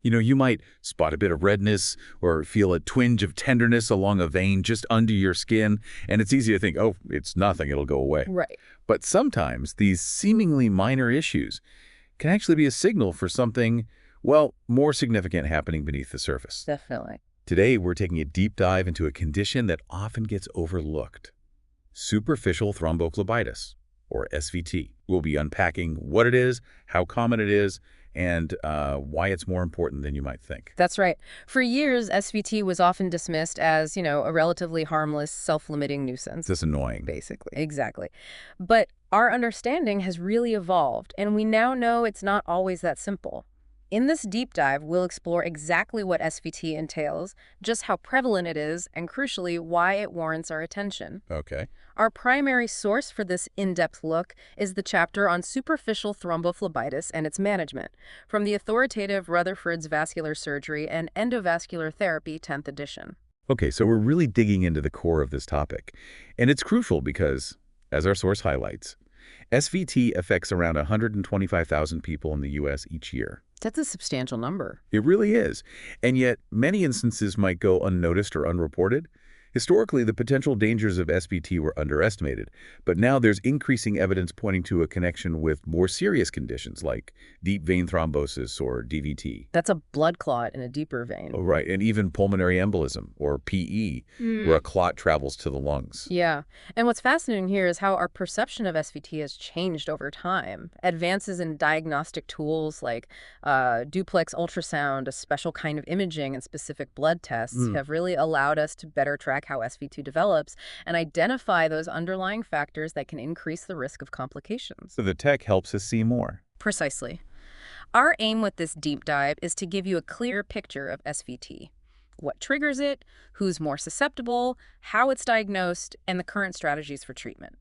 You might spot a bit of redness or feel a twinge of tenderness along a vein just under your skin, and it's easy to think, oh, it's nothing, it'll go away. Right. But sometimes these seemingly minor issues can actually be a signal for something, well, more significant happening beneath the surface. Definitely. Today, we're taking a deep dive into a condition that often gets overlooked: superficial thrombophlebitis, or SVT. We'll be unpacking what it is, how common it is, and why it's more important than you might think. That's right. For years, SVT was often dismissed as, a relatively harmless, self-limiting nuisance. It's just annoying. Basically. Exactly. But our understanding has really evolved, and we now know it's not always that simple. In this deep dive, we'll explore exactly what SVT entails, just how prevalent it is, and crucially, why it warrants our attention. Okay. Our primary source for this in-depth look is the chapter on superficial thrombophlebitis and its management, from the authoritative Rutherford's Vascular Surgery and Endovascular Therapy 10th edition. Okay, so we're really digging into the core of this topic. And it's crucial because, as our source highlights, SVT affects around 125,000 people in the U.S. each year. That's a substantial number. It really is. And yet, many instances might go unnoticed or unreported. Historically, the potential dangers of SVT were underestimated, but now there's increasing evidence pointing to a connection with more serious conditions like deep vein thrombosis or DVT. That's a blood clot in a deeper vein. Oh, right, and even pulmonary embolism, or PE, where a clot travels to the lungs. Yeah, and what's fascinating here is how our perception of SVT has changed over time. Advances in diagnostic tools like duplex ultrasound, a special kind of imaging, and specific blood tests have really allowed us to better track how SVT develops and identify those underlying factors that can increase the risk of complications. So the tech helps us see more. Precisely. Our aim with this deep dive is to give you a clear picture of SVT. What triggers it, who's more susceptible, how it's diagnosed, and the current strategies for treatment.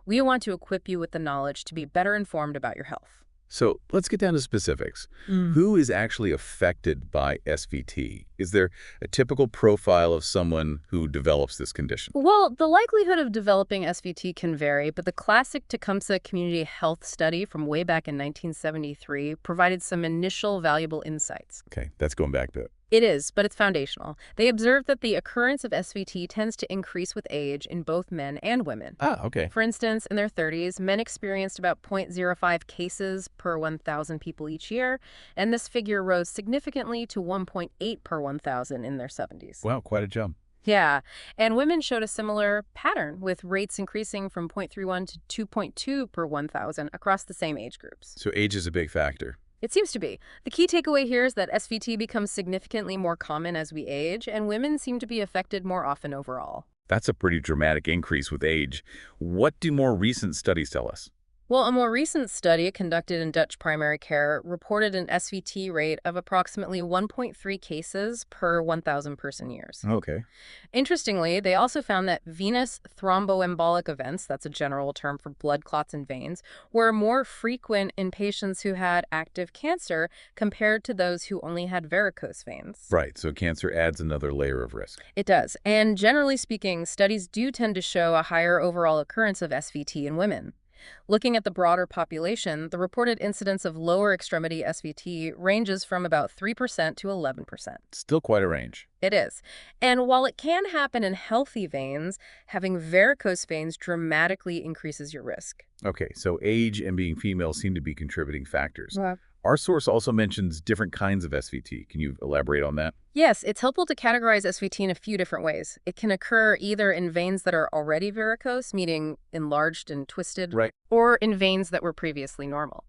We want to equip you with the knowledge to be better informed about your health. So let's get down to specifics. Who is actually affected by SVT? Is there a typical profile of someone who develops this condition? Well, the likelihood of developing SVT can vary, but the classic Tecumseh Community Health Study from way back in 1973 provided some initial valuable insights. Okay, that's going back to... It is, but it's foundational. They observed that the occurrence of SVT tends to increase with age in both men and women. Ah, okay. For instance, in their 30s, men experienced about 0.05 cases per 1,000 people each year, and this figure rose significantly to 1.8 per 1,000 in their 70s. Wow, quite a jump. Yeah, and women showed a similar pattern, with rates increasing from 0.31 to 2.2 per 1,000 across the same age groups. So age is a big factor. It seems to be. The key takeaway here is that SVT becomes significantly more common as we age, and women seem to be affected more often overall. That's a pretty dramatic increase with age. What do more recent studies tell us? Well, a more recent study conducted in Dutch primary care reported an SVT rate of approximately 1.3 cases per 1,000 person years. Okay. Interestingly, they also found that venous thromboembolic events, that's a general term for blood clots in veins, were more frequent in patients who had active cancer compared to those who only had varicose veins. Right, so cancer adds another layer of risk. It does. And generally speaking, studies do tend to show a higher overall occurrence of SVT in women. Looking at the broader population, the reported incidence of lower extremity SVT ranges from about 3% to 11%. Still quite a range. It is. And while it can happen in healthy veins, having varicose veins dramatically increases your risk. Okay, so age and being female seem to be contributing factors. Right. Our source also mentions different kinds of SVT. Can you elaborate on that? Yes, it's helpful to categorize SVT in a few different ways. It can occur either in veins that are already varicose, meaning enlarged and twisted, Right. or in veins that were previously normal.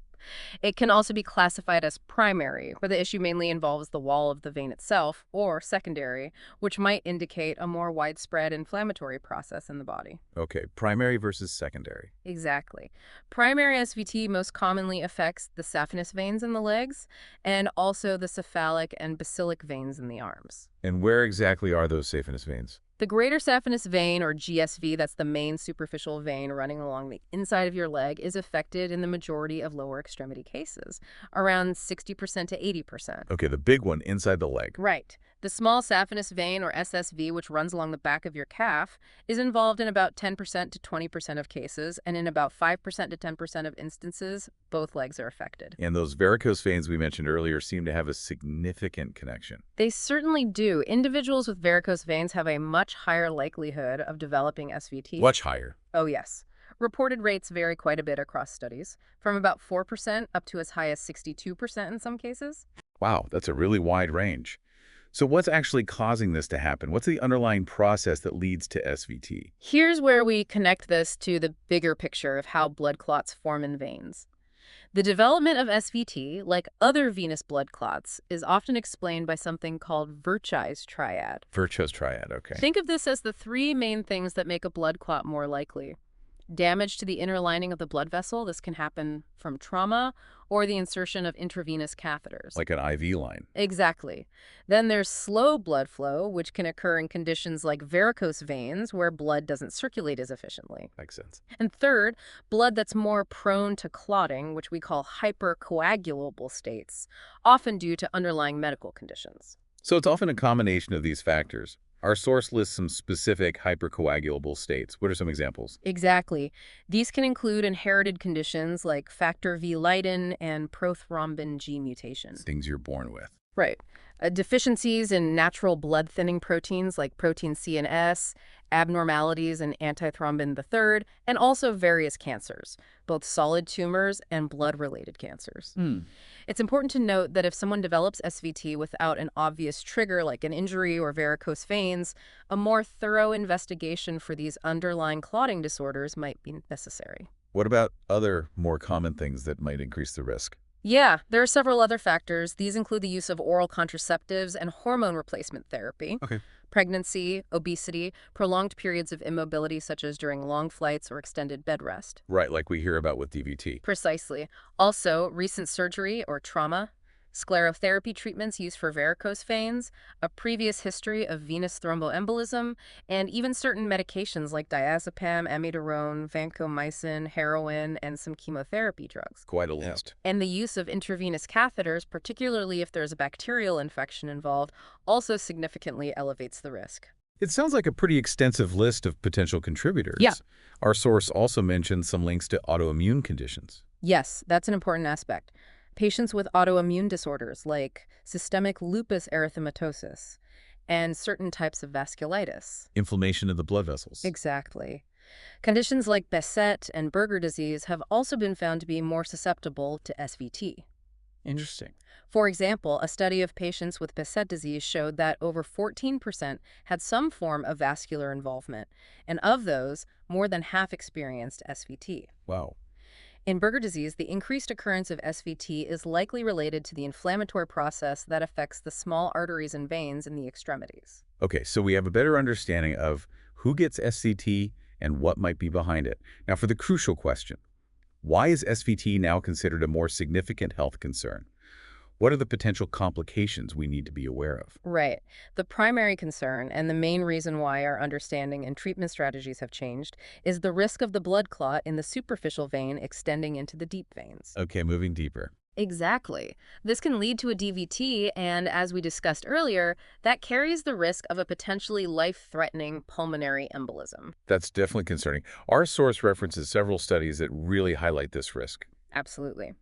It can also be classified as primary, where the issue mainly involves the wall of the vein itself, or secondary, which might indicate a more widespread inflammatory process in the body. Okay, primary versus secondary. Exactly. Primary SVT most commonly affects the saphenous veins in the legs and also the cephalic and basilic veins in the arms. And where exactly are those saphenous veins? The greater saphenous vein, or GSV, that's the main superficial vein running along the inside of your leg, is affected in the majority of lower extremity cases, around 60% to 80%. Okay, the big one inside the leg. Right. The small saphenous vein, or SSV, which runs along the back of your calf, is involved in about 10% to 20% of cases, and in about 5% to 10% of instances, both legs are affected. And those varicose veins we mentioned earlier seem to have a significant connection. They certainly do. Individuals with varicose veins have a much higher likelihood of developing SVT. Much higher. Oh, yes. Reported rates vary quite a bit across studies, from about 4% up to as high as 62% in some cases. Wow, that's a really wide range. So what's actually causing this to happen? What's the underlying process that leads to SVT? Here's where we connect this to the bigger picture of how blood clots form in veins. The development of SVT, like other venous blood clots, is often explained by something called Virchow's triad. Virchow's triad, okay. Think of this as the three main things that make a blood clot more likely. Damage to the inner lining of the blood vessel. This can happen from trauma or the insertion of intravenous catheters. Like an IV line. Exactly. Then there's slow blood flow, which can occur in conditions like varicose veins, where blood doesn't circulate as efficiently. Makes sense. And third, blood that's more prone to clotting, which we call hypercoagulable states, often due to underlying medical conditions. So it's often a combination of these factors. Our source lists some specific hypercoagulable states. What are some examples? Exactly. These can include inherited conditions like factor V Leiden and prothrombin G mutation. Things you're born with. Right. Deficiencies in natural blood thinning proteins like protein C and S, abnormalities in antithrombin III, and also various cancers, both solid tumors and blood-related cancers. It's important to note that if someone develops SVT without an obvious trigger like an injury or varicose veins, a more thorough investigation for these underlying clotting disorders might be necessary. What about other more common things that might increase the risk? Yeah, there are several other factors. These include the use of oral contraceptives and hormone replacement therapy, Okay. pregnancy, obesity, prolonged periods of immobility such as during long flights or extended bed rest. Right, like we hear about with DVT. Precisely. Also, recent surgery or trauma, sclerotherapy treatments used for varicose veins, a previous history of venous thromboembolism, and even certain medications like diazepam, amiodarone, vancomycin, heroin, and some chemotherapy drugs. Quite a list. And the use of intravenous catheters, particularly if there's a bacterial infection involved, also significantly elevates the risk. It sounds like a pretty extensive list of potential contributors. Yeah. Our source also mentioned some links to autoimmune conditions. Yes, that's an important aspect. Patients with autoimmune disorders like systemic lupus erythematosus and certain types of vasculitis. Inflammation of the blood vessels. Exactly. Conditions like Behçet and Berger disease have also been found to be more susceptible to SVT. Interesting. For example, a study of patients with Behçet disease showed that over 14% had some form of vascular involvement, and of those, more than half experienced SVT. Wow. In Berger disease, the increased occurrence of SVT is likely related to the inflammatory process that affects the small arteries and veins in the extremities. Okay, so we have a better understanding of who gets SVT and what might be behind it. Now for the crucial question, why is SVT now considered a more significant health concern? What are the potential complications we need to be aware of? Right. The primary concern, and the main reason why our understanding and treatment strategies have changed, is the risk of the blood clot in the superficial vein extending into the deep veins. Okay, moving deeper. Exactly. This can lead to a DVT, and as we discussed earlier, that carries the risk of a potentially life-threatening pulmonary embolism. That's definitely concerning. Our source references several studies that really highlight this risk. Absolutely.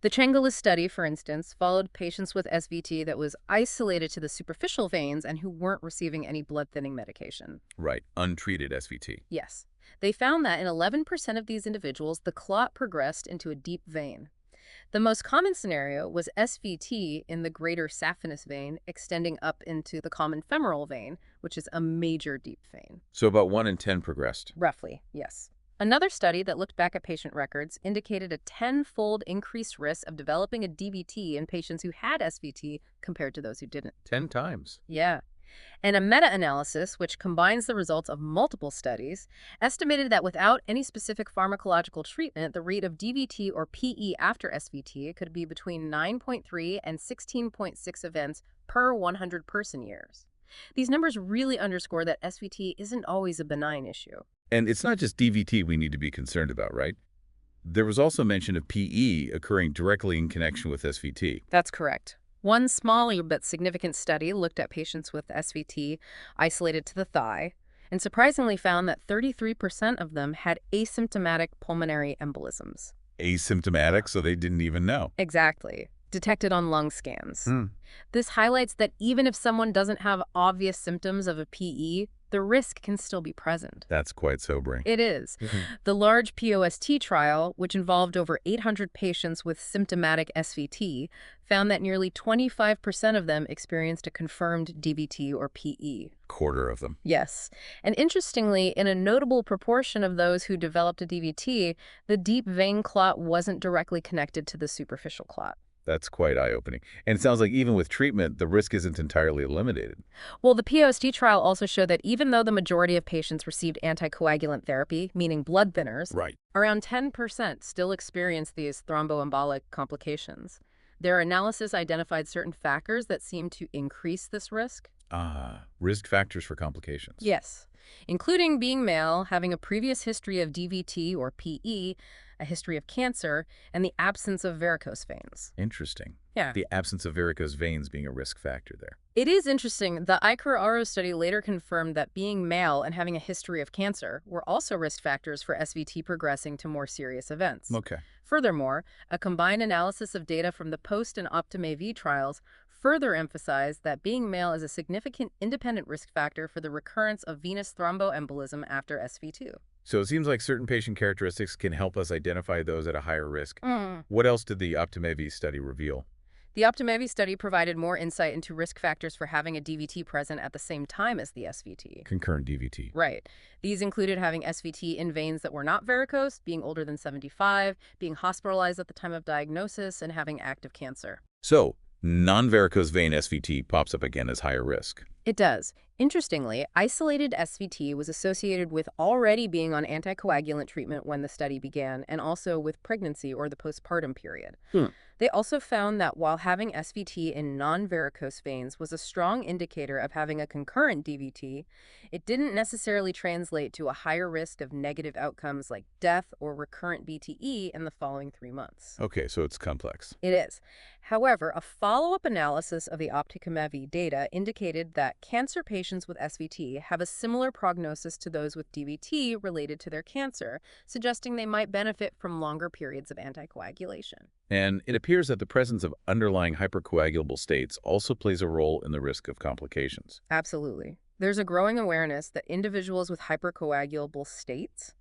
The Changalis study, for instance, followed patients with SVT that was isolated to the superficial veins and who weren't receiving any blood-thinning medication. Right, untreated SVT. Yes. They found that in 11% of these individuals, the clot progressed into a deep vein. The most common scenario was SVT in the greater saphenous vein extending up into the common femoral vein, which is a major deep vein. So about 1 in 10 progressed. Roughly, yes. Another study that looked back at patient records indicated a 10-fold increased risk of developing a DVT in patients who had SVT compared to those who didn't. 10 times. Yeah. And a meta-analysis, which combines the results of multiple studies, estimated that without any specific pharmacological treatment, the rate of DVT or PE after SVT could be between 9.3 and 16.6 events per 100 person years. These numbers really underscore that SVT isn't always a benign issue. And it's not just DVT we need to be concerned about, right? There was also mention of PE occurring directly in connection with SVT. That's correct. One smaller but significant study looked at patients with SVT isolated to the thigh and surprisingly found that 33% of them had asymptomatic pulmonary embolisms. Asymptomatic, so they didn't even know. Exactly. Detected on lung scans. Hmm. This highlights that even if someone doesn't have obvious symptoms of a PE, the risk can still be present. That's quite sobering. It is. Mhm. The large POST trial, which involved over 800 patients with symptomatic SVT, found that nearly 25% of them experienced a confirmed DVT or PE. Quarter of them. Yes. And interestingly, in a notable proportion of those who developed a DVT, the deep vein clot wasn't directly connected to the superficial clot. That's quite eye-opening. And it sounds like even with treatment, the risk isn't entirely eliminated. Well, the POST trial also showed that even though the majority of patients received anticoagulant therapy, meaning blood thinners, Right. around 10% still experienced these thromboembolic complications. Their analysis identified certain factors that seem to increase this risk. Risk factors for complications. Yes, including being male, having a previous history of DVT or PE, a history of cancer, and the absence of varicose veins. Interesting. Yeah. The absence of varicose veins being a risk factor there. It is interesting. The ICAR-ARO study later confirmed that being male and having a history of cancer were also risk factors for SVT progressing to more serious events. Okay. Furthermore, a combined analysis of data from the POST and OPTIMA-V trials further emphasized that being male is a significant independent risk factor for the recurrence of venous thromboembolism after SVT. So it seems like certain patient characteristics can help us identify those at a higher risk. Mm. What else did the OPTIMA-V study reveal? The OPTIMA-V study provided more insight into risk factors for having a DVT present at the same time as the SVT. Concurrent DVT. Right. These included having SVT in veins that were not varicose, being older than 75, being hospitalized at the time of diagnosis, and having active cancer. So, non-varicose vein SVT pops up again as higher risk. It does. Interestingly, isolated SVT was associated with already being on anticoagulant treatment when the study began, and also with pregnancy or the postpartum period. They also found that while having SVT in non-varicose veins was a strong indicator of having a concurrent DVT, it didn't necessarily translate to a higher risk of negative outcomes like death or recurrent BTE in the following 3 months. Okay, so it's complex. It is. However, a follow-up analysis of the OPTIMA-V data indicated that cancer patients with SVT have a similar prognosis to those with DVT related to their cancer, suggesting they might benefit from longer periods of anticoagulation. And it appears that the presence of underlying hypercoagulable states also plays a role in the risk of complications. Absolutely. There's a growing awareness that individuals with hypercoagulable states,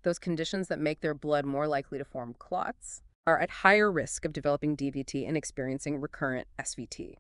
those conditions that make their blood more likely to form clots, are at higher risk of developing DVT and experiencing recurrent SVT.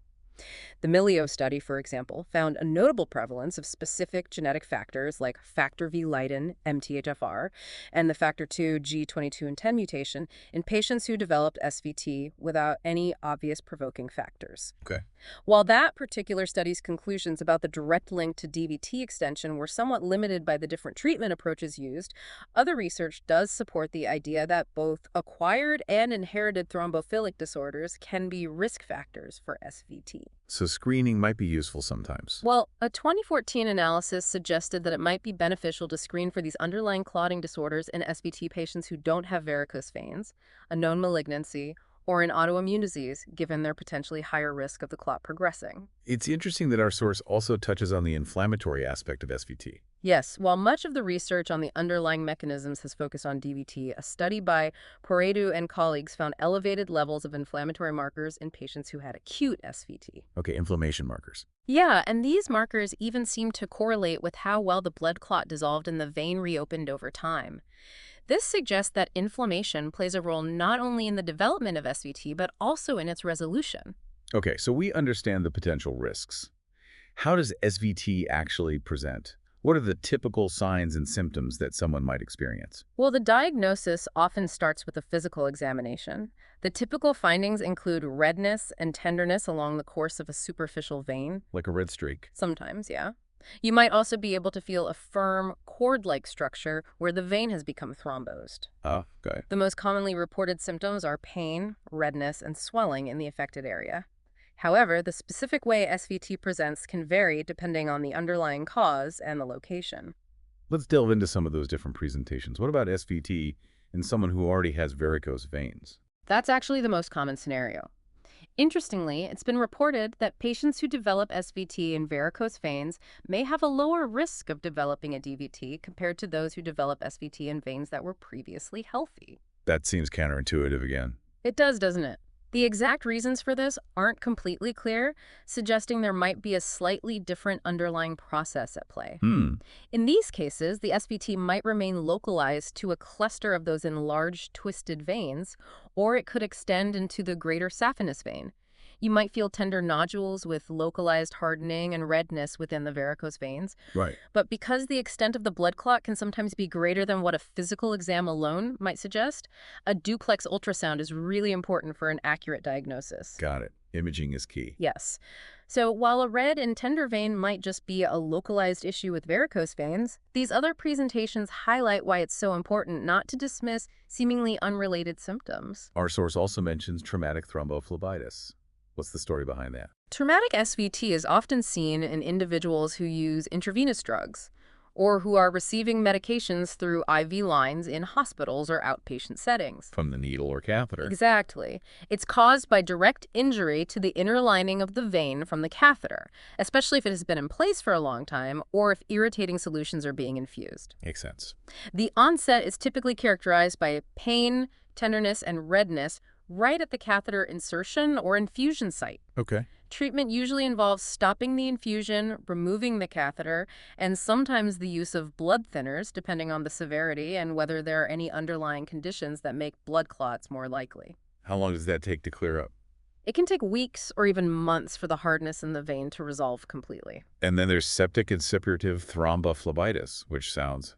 The Milio study, for example, found a notable prevalence of specific genetic factors like factor V Leiden, MTHFR, and the factor II G22 and 10 mutation in patients who developed SVT without any obvious provoking factors. Okay. While that particular study's conclusions about the direct link to DVT extension were somewhat limited by the different treatment approaches used, other research does support the idea that both acquired and inherited thrombophilic disorders can be risk factors for SVT. So screening might be useful sometimes. Well, a 2014 analysis suggested that it might be beneficial to screen for these underlying clotting disorders in SVT patients who don't have varicose veins, a known malignancy, or an autoimmune disease, given their potentially higher risk of the clot progressing. It's interesting that our source also touches on the inflammatory aspect of SVT. Yes, while much of the research on the underlying mechanisms has focused on DVT, a study by Poredu and colleagues found elevated levels of inflammatory markers in patients who had acute SVT. Okay, inflammation markers. Yeah, and these markers even seem to correlate with how well the blood clot dissolved and the vein reopened over time. This suggests that inflammation plays a role not only in the development of SVT, but also in its resolution. Okay, so we understand the potential risks. How does SVT actually present? What are the typical signs and symptoms that someone might experience? Well, the diagnosis often starts with a physical examination. The typical findings include redness and tenderness along the course of a superficial vein. Like a red streak. Sometimes, yeah. You might also be able to feel a firm, cord-like structure where the vein has become thrombosed. Okay. The most commonly reported symptoms are pain, redness, and swelling in the affected area. However, the specific way SVT presents can vary depending on the underlying cause and the location. Let's delve into some of those different presentations. What about SVT in someone who already has varicose veins? That's actually the most common scenario. Interestingly, it's been reported that patients who develop SVT in varicose veins may have a lower risk of developing a DVT compared to those who develop SVT in veins that were previously healthy. That seems counterintuitive again. It does, doesn't it? The exact reasons for this aren't completely clear, suggesting there might be a slightly different underlying process at play. Hmm. In these cases, the SVT might remain localized to a cluster of those enlarged, twisted veins, or it could extend into the greater saphenous vein. You might feel tender nodules with localized hardening and redness within the varicose veins, Right. but because the extent of the blood clot can sometimes be greater than what a physical exam alone might suggest, a duplex ultrasound is really important for an accurate diagnosis. Got it. Imaging is key. Yes. So while a red and tender vein might just be a localized issue with varicose veins, these other presentations highlight why it's so important not to dismiss seemingly unrelated symptoms. Our source also mentions traumatic thrombophlebitis. What's the story behind that? Traumatic SVT is often seen in individuals who use intravenous drugs or who are receiving medications through IV lines in hospitals or outpatient settings. From the needle or catheter. Exactly. It's caused by direct injury to the inner lining of the vein from the catheter, especially if it has been in place for a long time or if irritating solutions are being infused. Makes sense. The onset is typically characterized by pain, tenderness, and redness right at the catheter insertion or infusion site. Okay. Treatment usually involves stopping the infusion, removing the catheter, and sometimes the use of blood thinners, depending on the severity and whether there are any underlying conditions that make blood clots more likely. How long does that take to clear up? It can take weeks or even months for the hardness in the vein to resolve completely. And then there's septic and suppurative thrombophlebitis, which sounds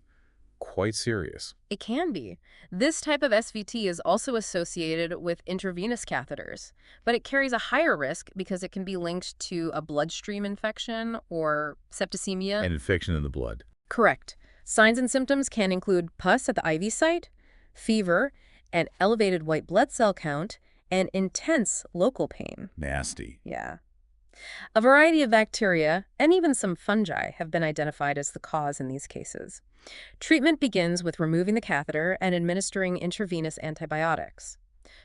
quite serious. It can be. This type of SVT is also associated with intravenous catheters, but it carries a higher risk because it can be linked to a bloodstream infection or septicemia. An infection in the blood. Correct. Signs and symptoms can include pus at the IV site, fever, an elevated white blood cell count, and intense local pain. Nasty. Yeah. A variety of bacteria and even some fungi have been identified as the cause in these cases. Treatment begins with removing the catheter and administering intravenous antibiotics.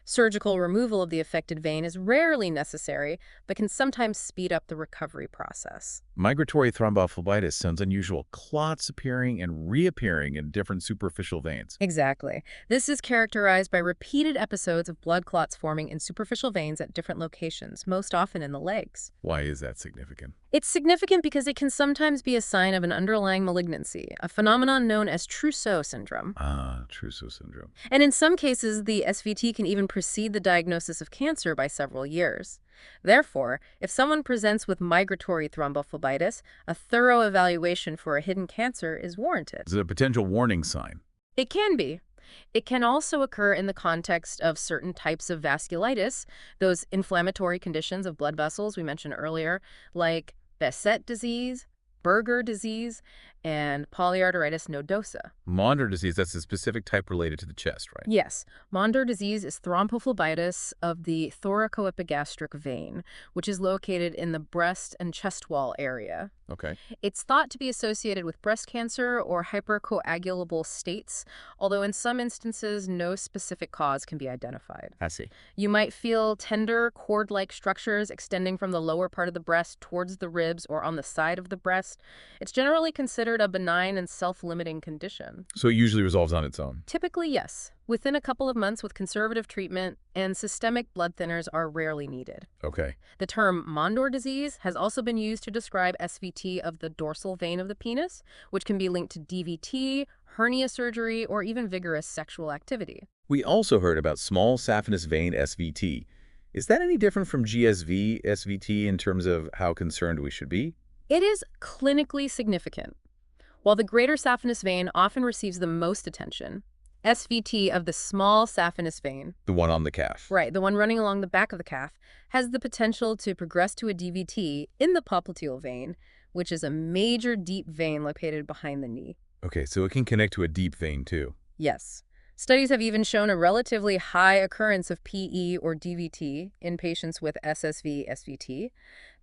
Surgical removal of the affected vein is rarely necessary, but can sometimes speed up the recovery process. Migratory thrombophlebitis sounds unusual. Clots appearing and reappearing in different superficial veins. Exactly. This is characterized by repeated episodes of blood clots forming in superficial veins at different locations, most often in the legs. Why is that significant? It's significant because it can sometimes be a sign of an underlying malignancy, a phenomenon known as Trousseau syndrome. Trousseau syndrome. And in some cases, the SVT can even precede the diagnosis of cancer by several years. Therefore, if someone presents with migratory thrombophlebitis, a thorough evaluation for a hidden cancer is warranted. Is it a potential warning sign? It can be. It can also occur in the context of certain types of vasculitis, those inflammatory conditions of blood vessels we mentioned earlier, like Behçet disease, Berger disease, and polyarteritis nodosa. Maunder disease, that's a specific type related to the chest, right? Yes, Maunder disease is thrombophlebitis of the thoracoepigastric vein, which is located in the breast and chest wall area. Okay. It's thought to be associated with breast cancer or hypercoagulable states, although in some instances, no specific cause can be identified. I see. You might feel tender, cord-like structures extending from the lower part of the breast towards the ribs or on the side of the breast. It's generally considered a benign and self-limiting condition. So it usually resolves on its own? Typically, yes. Within a couple of months with conservative treatment, and systemic blood thinners are rarely needed. Okay. The term Maunder disease has also been used to describe SVT of the dorsal vein of the penis, which can be linked to DVT, hernia surgery, or even vigorous sexual activity. We also heard about small saphenous vein SVT. Is that any different from GSV SVT in terms of how concerned we should be? It is clinically significant. While the greater saphenous vein often receives the most attention, SVT of the small saphenous vein, The one on the calf. right, the one running along the back of the calf, has the potential to progress to a DVT in the popliteal vein, which is a major deep vein located behind the knee. Okay, so it can connect to a deep vein too. Yes. Studies have even shown a relatively high occurrence of PE or DVT in patients with SSV-SVT.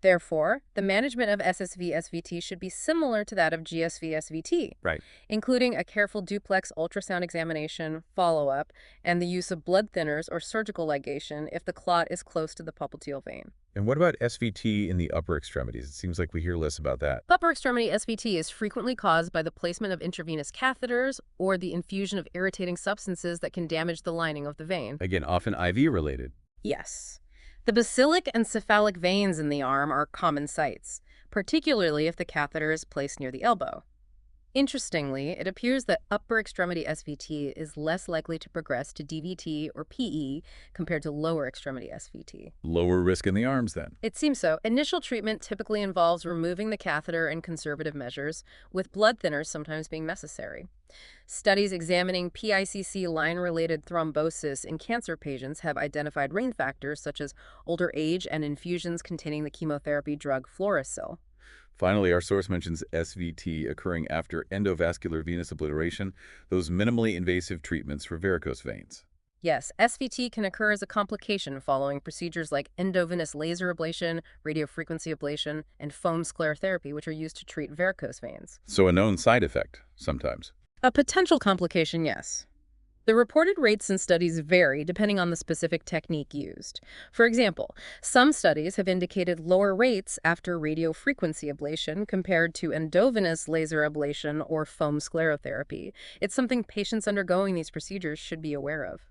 Therefore, the management of SSV-SVT should be similar to that of GSV-SVT, Right. including a careful duplex ultrasound examination, follow-up, and the use of blood thinners or surgical ligation if the clot is close to the popliteal vein. And what about SVT in the upper extremities? It seems like we hear less about that. Upper extremity SVT is frequently caused by the placement of intravenous catheters or the infusion of irritating substances that can damage the lining of the vein. Again, often IV related. Yes. The basilic and cephalic veins in the arm are common sites, particularly if the catheter is placed near the elbow. Interestingly, it appears that upper extremity SVT is less likely to progress to DVT or PE compared to lower extremity SVT. Lower risk in the arms then. It seems so. Initial treatment typically involves removing the catheter and conservative measures, with blood thinners sometimes being necessary. Studies examining PICC line-related thrombosis in cancer patients have identified risk factors such as older age and infusions containing the chemotherapy drug fluorouracil. Finally, our source mentions SVT occurring after endovascular venous obliteration, those minimally invasive treatments for varicose veins. Yes, SVT can occur as a complication following procedures like endovenous laser ablation, radiofrequency ablation, and foam sclerotherapy, which are used to treat varicose veins. So a known side effect, sometimes. A potential complication, yes. The reported rates in studies vary depending on the specific technique used. For example, some studies have indicated lower rates after radiofrequency ablation compared to endovenous laser ablation or foam sclerotherapy. It's something patients undergoing these procedures should be aware of.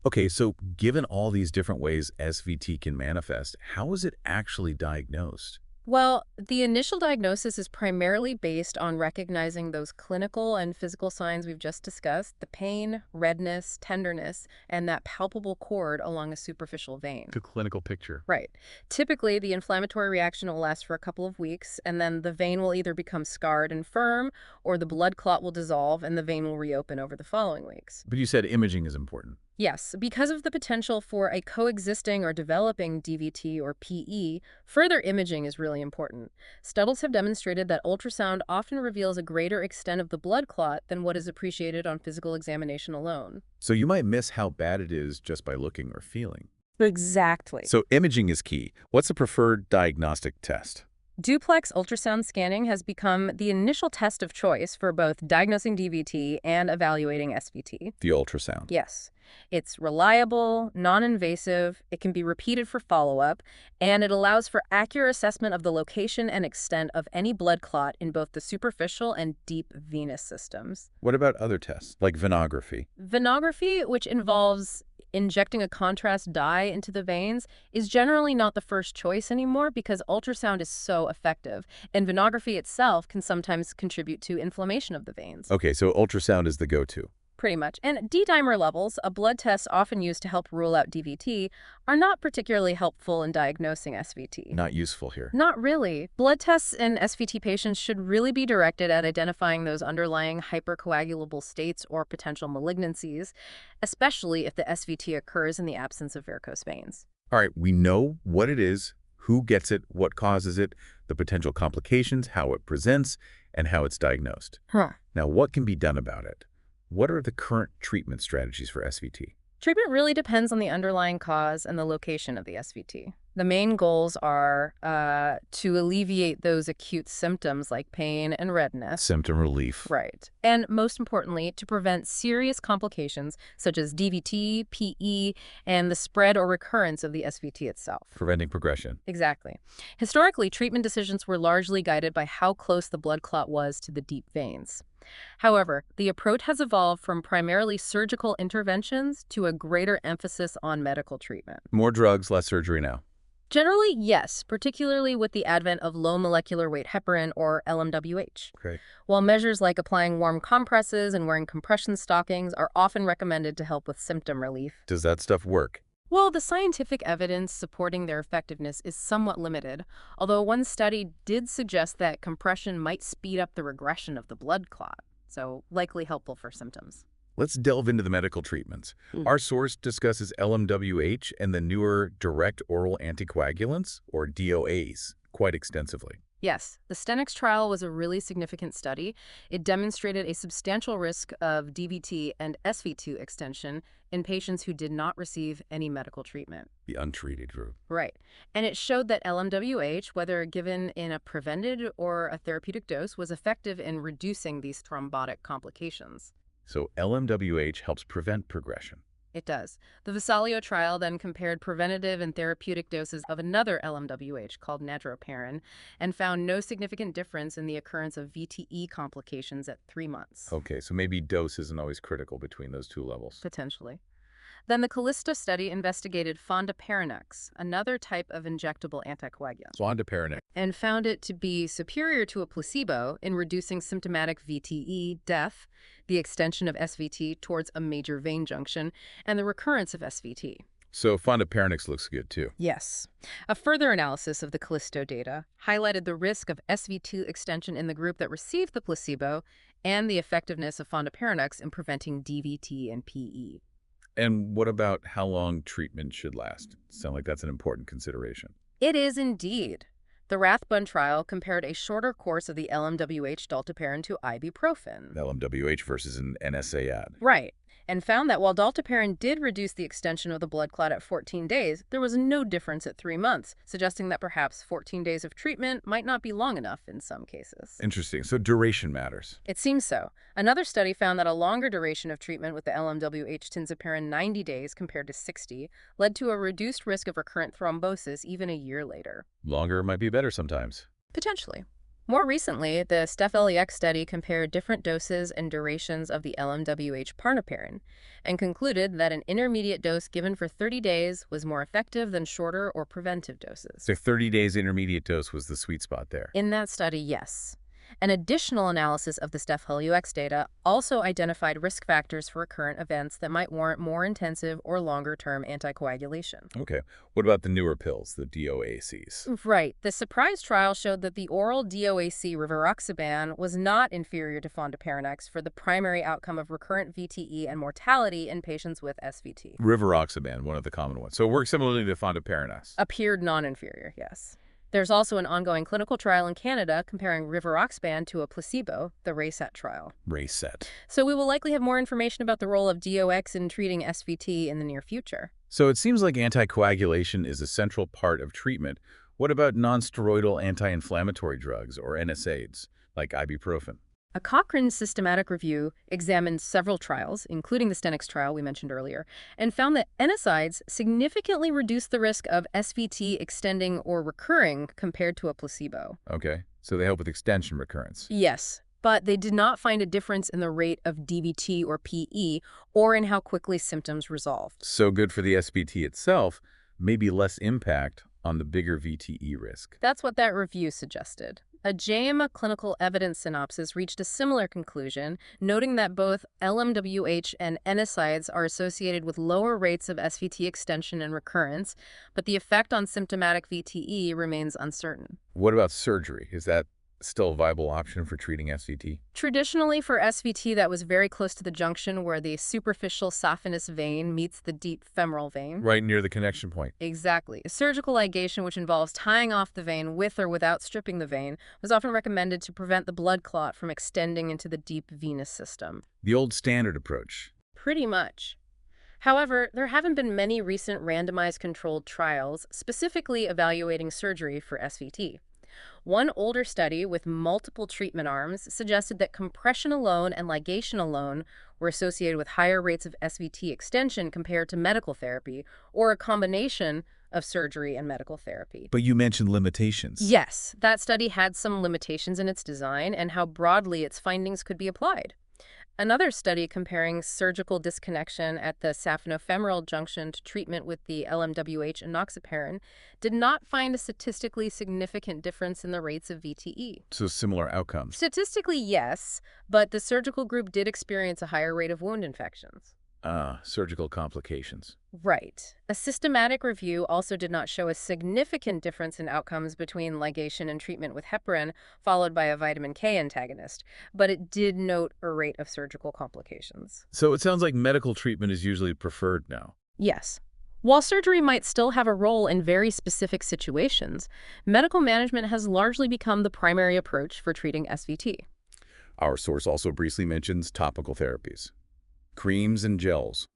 Okay, so given all these different ways SVT can manifest, how is it actually diagnosed? Well, the initial diagnosis is primarily based on recognizing those clinical and physical signs we've just discussed, the pain, redness, tenderness, and that palpable cord along a superficial vein. The clinical picture. Right. Typically, the inflammatory reaction will last for a couple of weeks, and then the vein will either become scarred and firm, or the blood clot will dissolve and the vein will reopen over the following weeks. But you said imaging is important. Yes, because of the potential for a coexisting or developing DVT or PE, further imaging is really important. Studies have demonstrated that ultrasound often reveals a greater extent of the blood clot than what is appreciated on physical examination alone. So you might miss how bad it is just by looking or feeling. Exactly. So imaging is key. What's the preferred diagnostic test? Duplex ultrasound scanning has become the initial test of choice for both diagnosing DVT and evaluating SVT. The ultrasound. Yes. It's reliable, non-invasive, it can be repeated for follow-up, and it allows for accurate assessment of the location and extent of any blood clot in both the superficial and deep venous systems. What about other tests, like venography? Venography, which involves injecting a contrast dye into the veins, is generally not the first choice anymore because ultrasound is so effective, and venography itself can sometimes contribute to inflammation of the veins. Okay, so ultrasound is the go-to. Pretty much. And D-dimer levels, a blood test often used to help rule out DVT, are not particularly helpful in diagnosing SVT. Not useful here. Not really. Blood tests in SVT patients should really be directed at identifying those underlying hypercoagulable states or potential malignancies, especially if the SVT occurs in the absence of varicose veins. All right, we know what it is, who gets it, what causes it, the potential complications, how it presents, and how it's diagnosed. Now, what can be done about it? What are the current treatment strategies for SVT? Treatment really depends on the underlying cause and the location of the SVT. The main goals are to alleviate those acute symptoms like pain and redness. Symptom relief. Right. And most importantly, to prevent serious complications such as DVT, PE, and the spread or recurrence of the SVT itself. Preventing progression. Exactly. Historically, treatment decisions were largely guided by how close the blood clot was to the deep veins. However, the approach has evolved from primarily surgical interventions to a greater emphasis on medical treatment. More drugs, less surgery now. Generally, yes, particularly with the advent of low molecular weight heparin or LMWH. Great. While measures like applying warm compresses and wearing compression stockings are often recommended to help with symptom relief. Does that stuff work? Well, the scientific evidence supporting their effectiveness is somewhat limited, although one study did suggest that compression might speed up the regression of the blood clot, so likely helpful for symptoms. Let's delve into the medical treatments. Our source discusses LMWH and the newer direct oral anticoagulants, or DOAs, quite extensively. Yes, the Stenix trial was a really significant study. It demonstrated a substantial risk of DVT and SVT extension in patients who did not receive any medical treatment. The untreated group. Right. And it showed that LMWH, whether given in a prevented or a therapeutic dose, was effective in reducing these thrombotic complications. So LMWH helps prevent progression. It does. The Vascular trial then compared preventative and therapeutic doses of another LMWH called nadroparin and found no significant difference in the occurrence of VTE complications at 3 months. Okay, so maybe dose isn't always critical between those two levels. Potentially. Then the Callista study investigated fondaparinux, another type of injectable anticoagulant, Fondaparinux. and found it to be superior to a placebo in reducing symptomatic VTE, death, the extension of SVT towards a major vein junction, and the recurrence of SVT. So fondaparinux looks good too. Yes. A further analysis of the Callisto data highlighted the risk of SVT extension in the group that received the placebo and the effectiveness of fondaparinux in preventing DVT and PE. And what about how long treatment should last? Sound like that's an important consideration. It is indeed. The Rathbun trial compared a shorter course of the LMWH dalteparin to ibuprofen. LMWH versus an NSAID. Right. And found that while dalteparin did reduce the extension of the blood clot at 14 days, there was no difference at 3 months, suggesting that perhaps 14 days of treatment might not be long enough in some cases. Interesting. So duration matters. It seems so. Another study found that a longer duration of treatment with the LMWH tinzaparin, 90 days compared to 60, led to a reduced risk of recurrent thrombosis even a year later. Longer might be better sometimes. Potentially. More recently, the STEPH-LEX study compared different doses and durations of the LMWH parnaparin and concluded that an intermediate dose given for 30 days was more effective than shorter or preventive doses. So 30 days intermediate dose was the sweet spot there. In that study, yes. An additional analysis of the STEPH-LEX data also identified risk factors for recurrent events that might warrant more intensive or longer-term anticoagulation. Okay. What about the newer pills, the DOACs? Right. The surprise trial showed that the oral DOAC rivaroxaban was not inferior to fondaparinux for the primary outcome of recurrent VTE and mortality in patients with SVT. Rivaroxaban, one of the common ones. So it works similarly to fondaparinux. Appeared non-inferior, yes. There's also an ongoing clinical trial in Canada comparing rivaroxaban to a placebo, the RACET trial. RACET. So we will likely have more information about the role of DOX in treating SVT in the near future. So it seems like anticoagulation is a central part of treatment. What about nonsteroidal anti-inflammatory drugs, or NSAIDs, like ibuprofen? A Cochrane systematic review examined several trials, including the Stenix trial we mentioned earlier, and found that NSAIDs significantly reduced the risk of SVT extending or recurring compared to a placebo. Okay, so they help with extension recurrence. Yes, but they did not find a difference in the rate of DVT or PE or in how quickly symptoms resolved. So good for the SVT itself, maybe less impact on the bigger VTE risk. That's what that review suggested. A JAMA clinical evidence synopsis reached a similar conclusion, noting that both LMWH and NSAIDs are associated with lower rates of SVT extension and recurrence, but the effect on symptomatic VTE remains uncertain. What about surgery? Is that still a viable option for treating SVT? Traditionally, for SVT, that was very close to the junction where the superficial saphenous vein meets the deep femoral vein. Right near the connection point. Exactly. Surgical ligation, which involves tying off the vein with or without stripping the vein, was often recommended to prevent the blood clot from extending into the deep venous system. The old standard approach. Pretty much. However, there haven't been many recent randomized controlled trials specifically evaluating surgery for SVT. One older study with multiple treatment arms suggested that compression alone and ligation alone were associated with higher rates of SVT extension compared to medical therapy, or a combination of surgery and medical therapy. But you mentioned limitations. Yes, that study had some limitations in its design and how broadly its findings could be applied. Another study comparing surgical disconnection at the saphenofemoral junction to treatment with the LMWH enoxaparin did not find a statistically significant difference in the rates of VTE. So similar outcomes. Statistically, yes, but the surgical group did experience a higher rate of wound infections. Surgical complications. Right. A systematic review also did not show a significant difference in outcomes between ligation and treatment with heparin, followed by a vitamin K antagonist, but it did note a rate of surgical complications. So it sounds like medical treatment is usually preferred now. Yes. While surgery might still have a role in very specific situations, medical management has largely become the primary approach for treating SVT. Our source also briefly mentions topical therapies. Creams and gels.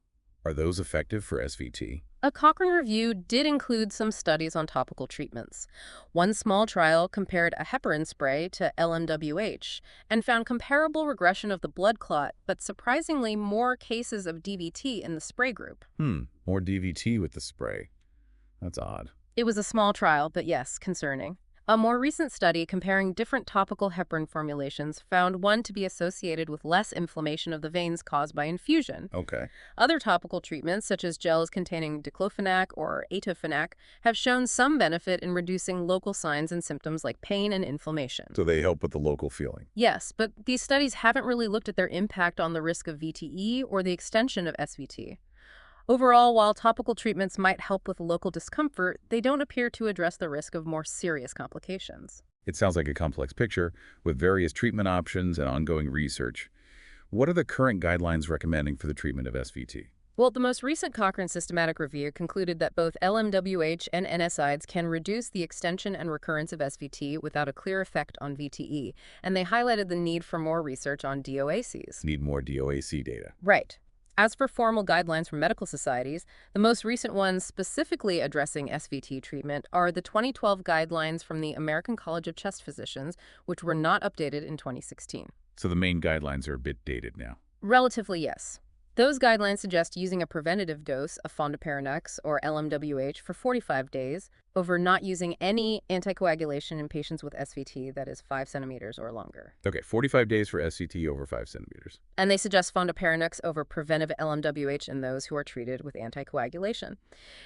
Are those effective for SVT? A Cochrane review did include some studies on topical treatments. One small trial compared a heparin spray to LMWH and found comparable regression of the blood clot, but surprisingly more cases of DVT in the spray group. More DVT with the spray. That's odd. It was a small trial, but yes, concerning. A more recent study comparing different topical heparin formulations found one to be associated with less inflammation of the veins caused by infusion. Okay. Other topical treatments, such as gels containing diclofenac or atofenac, have shown some benefit in reducing local signs and symptoms like pain and inflammation. So they help with the local feeling. Yes, but these studies haven't really looked at their impact on the risk of VTE or the extension of SVT. Overall, while topical treatments might help with local discomfort, they don't appear to address the risk of more serious complications. It sounds like a complex picture with various treatment options and ongoing research. What are the current guidelines recommending for the treatment of SVT? Well, the most recent Cochrane systematic review concluded that both LMWH and NSAIDs can reduce the extension and recurrence of SVT without a clear effect on VTE, and they highlighted the need for more research on DOACs. Need more DOAC data. Right. As for formal guidelines from medical societies, the most recent ones specifically addressing SVT treatment are the 2012 guidelines from the American College of Chest Physicians, which were not updated in 2016. So the main guidelines are a bit dated now. Relatively, yes. Those guidelines suggest using a preventative dose of fondaparinux or LMWH for 45 days over not using any anticoagulation in patients with SVT that is 5 centimeters or longer. Okay, 45 days for SVT over 5 centimeters. And they suggest fondaparinux over preventive LMWH in those who are treated with anticoagulation.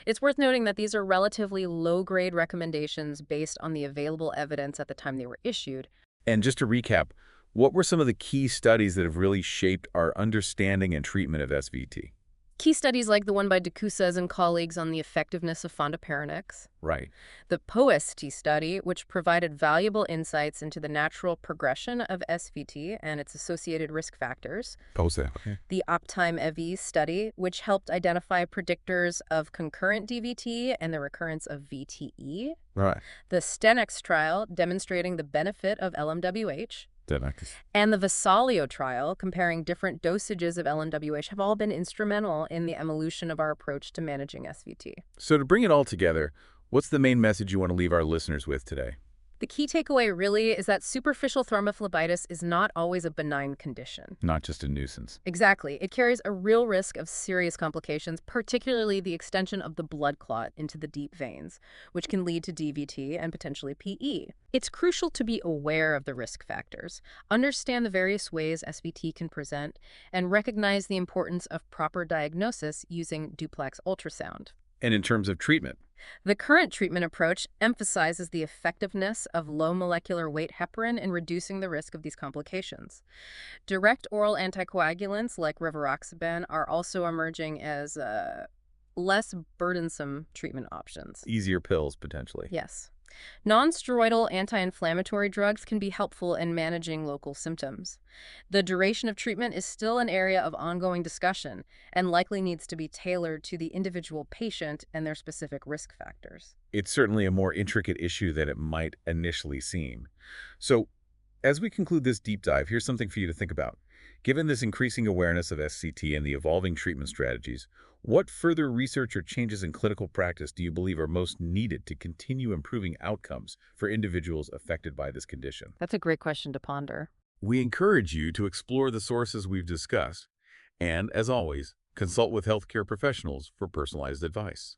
It's worth noting that these are relatively low-grade recommendations based on the available evidence at the time they were issued. And just to recap, what were some of the key studies that have really shaped our understanding and treatment of SVT? Key studies like the one by Decusas and colleagues on the effectiveness of fondaparinux. Right. The POST study, which provided valuable insights into the natural progression of SVT and its associated risk factors. Okay. The Optime-EVI study, which helped identify predictors of concurrent DVT and the recurrence of VTE. Right. The STENX trial, demonstrating the benefit of LMWH. And the Vascular trial, comparing different dosages of LMWH, have all been instrumental in the evolution of our approach to managing SVT. So to bring it all together, what's the main message you want to leave our listeners with today? The key takeaway really is that superficial thrombophlebitis is not always a benign condition. Not just a nuisance. Exactly. It carries a real risk of serious complications, particularly the extension of the blood clot into the deep veins, which can lead to DVT and potentially PE. It's crucial to be aware of the risk factors, understand the various ways SVT can present, and recognize the importance of proper diagnosis using duplex ultrasound. And in terms of treatment? The current treatment approach emphasizes the effectiveness of low molecular weight heparin in reducing the risk of these complications. Direct oral anticoagulants like rivaroxaban are also emerging as less burdensome treatment options. Easier pills, potentially. Yes. Non-steroidal anti-inflammatory drugs can be helpful in managing local symptoms. The duration of treatment is still an area of ongoing discussion and likely needs to be tailored to the individual patient and their specific risk factors. It's certainly a more intricate issue than it might initially seem. So, as we conclude this deep dive, here's something for you to think about. Given this increasing awareness of SVT and the evolving treatment strategies, what further research or changes in clinical practice do you believe are most needed to continue improving outcomes for individuals affected by this condition? That's a great question to ponder. We encourage you to explore the sources we've discussed and, as always, consult with healthcare professionals for personalized advice.